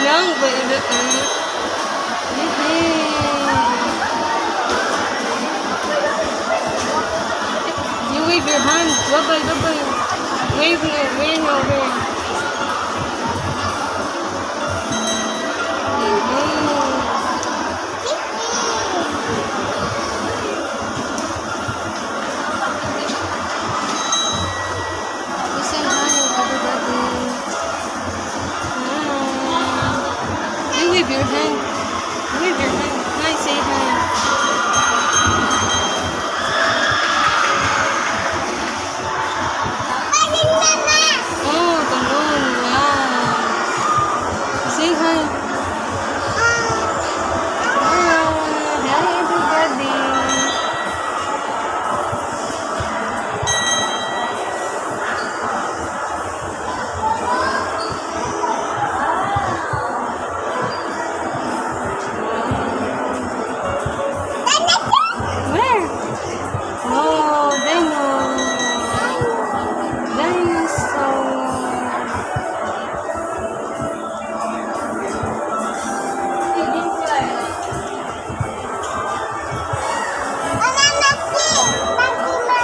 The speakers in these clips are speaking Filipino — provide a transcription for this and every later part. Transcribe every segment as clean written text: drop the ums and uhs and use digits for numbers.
Young baby. You wave your hand. Bye-bye, bye-bye. Wave no, wave no, wave. Wave your hand. Wave your hand. Hi, say hi. Oh, balloon. Wow. Say hi. Hi, everybody. Where? Oh, dinosaur.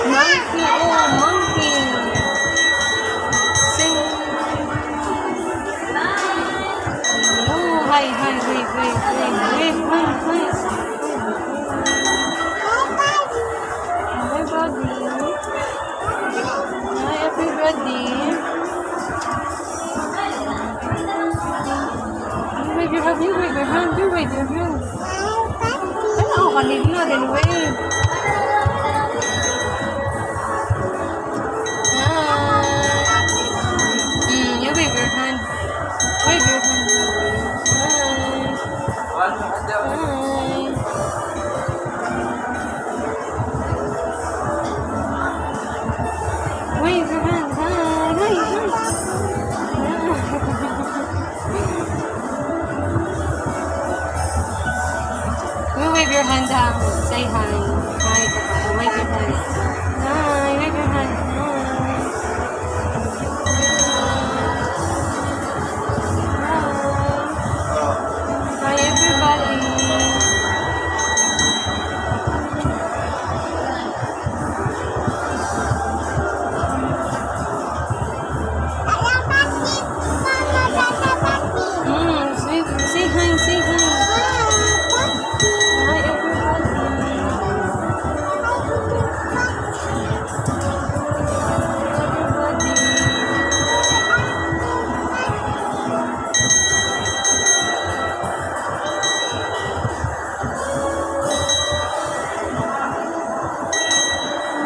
Monkey, oh, monkey. Sing. Oh, hi, wave. Hi, everybody. You wave your hand. Ano, kanina din wave. You wave your hand. Wave your hand. Wave your hand. Hi. Wave your hand up. Say hi. Hi, Papa. Wave your hand. Hi, wave your hand. Hi, everybody. Say hi. Hi,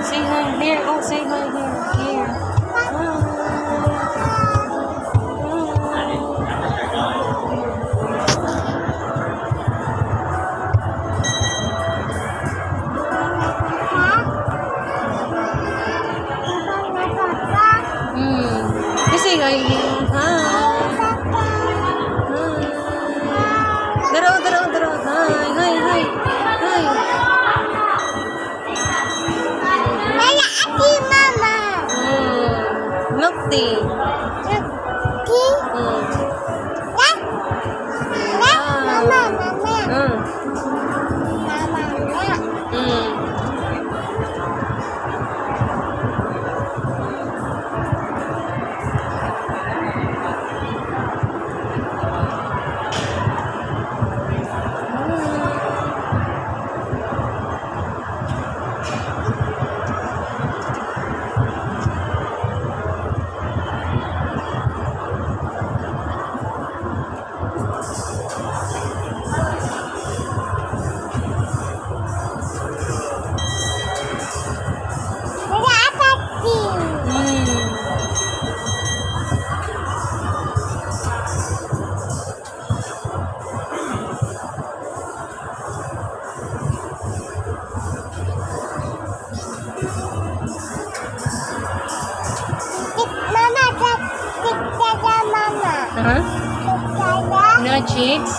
Say hi here. Oh, say hi here. Say hi here. Hi. Daro. Hi. Milk tea. No chicks?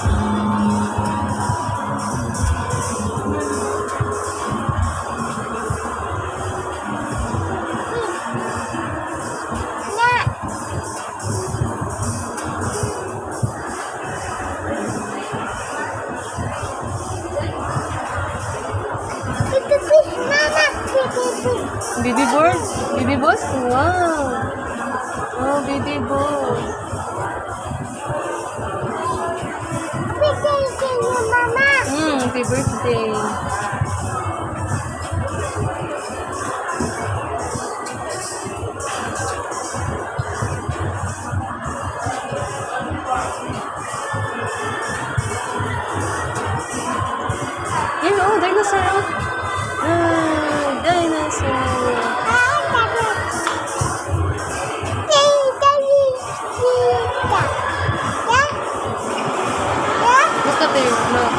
Ibo. Happy birthday. Yan, oh, dinosaur. Dinosaur. Look at there, look.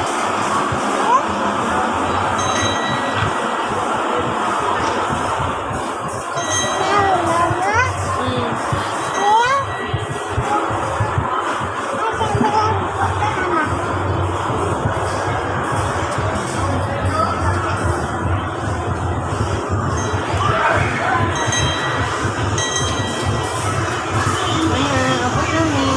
Ayan, ako kami.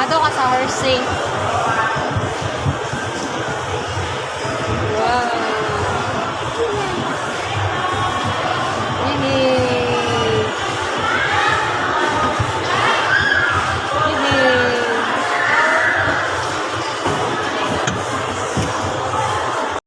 Ato ka sa Hersey.